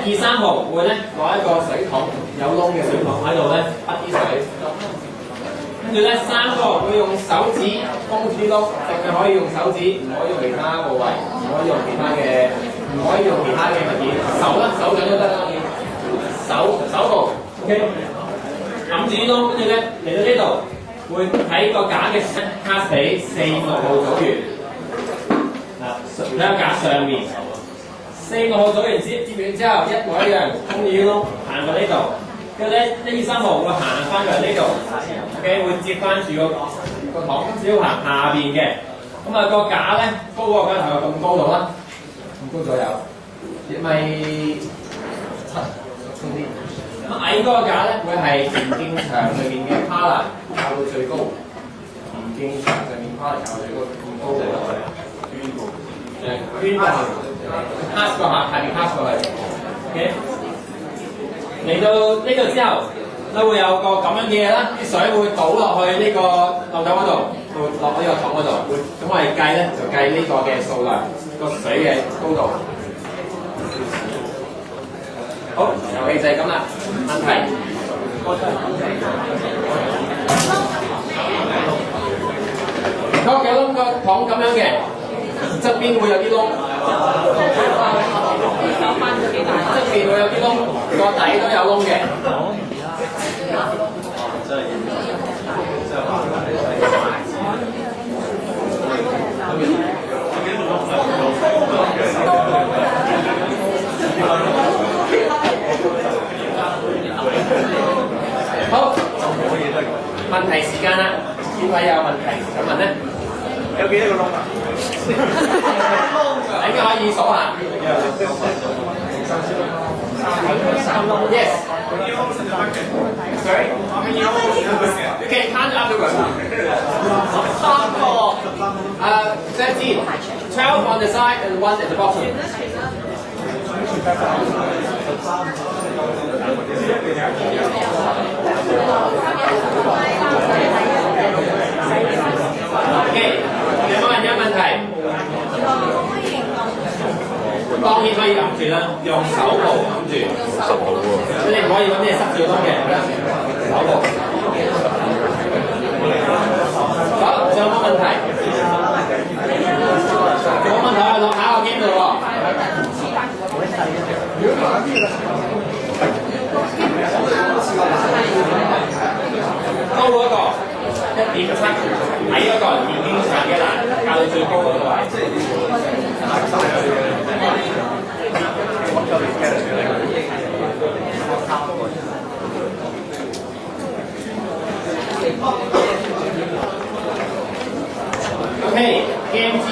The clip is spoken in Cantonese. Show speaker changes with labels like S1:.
S1: 2、3號會咧攞一個水桶，有窿嘅水桶喺度咧，滗啲水。跟住咧3個會用手指封住啲窿，淨係可以用手指，唔可以用其他部位，唔可以用其他嘅物件。手啦，手掌都得啦。手部 ，OK。揞住啲窿，跟住咧嚟到呢度，會喺個架嘅卡死4、6號組員。喺個架上面，4、6號組員接完之後，一模一樣，封住啲窿，行過呢度。跟住咧1、2、3號會行翻過嚟呢度 ，OK， 會接翻住個桶，只要行下邊嘅。咁啊個架咧高個架頭有咁高度啦，咁高左右，1.7米鬆啲。咁矮嗰個架咧會係田徑場裏面嘅 collar 校到最高，田徑場上面 collar 校到最高咁高嚟落去，圈過去 ，pass 過下邊 pass 過去 ，OK。嚟到呢度之後，都會有個咁樣嘅嘢啦，啲水會倒落去呢個漏斗嗰度，落呢個桶嗰度。咁我哋計咧就計呢個嘅數量，個水嘅高度。好，遊戲就係咁啦。問題，個幾窿個桶咁樣嘅，側邊會有啲窿。側邊會有啲窿，個底都有窿嘅。好，問題時間啦，邊位有問題想問咧？有幾多個窿啊？應該可以數下。Yes. Sorry? You can count afterwards. 13. 12 on the side and 1 at the bottom. Okay. 有冇人有問題？當然可以揞住啦，用手部揞住。10號喎。你唔可以揾啲嘢塞住窿嘅，手部。好，仲有冇問題？冇問題，落下個game度喎。高嗰個1.7，矮嗰個田徑場嘅欄較到最高嗰個位。Okay, Game G.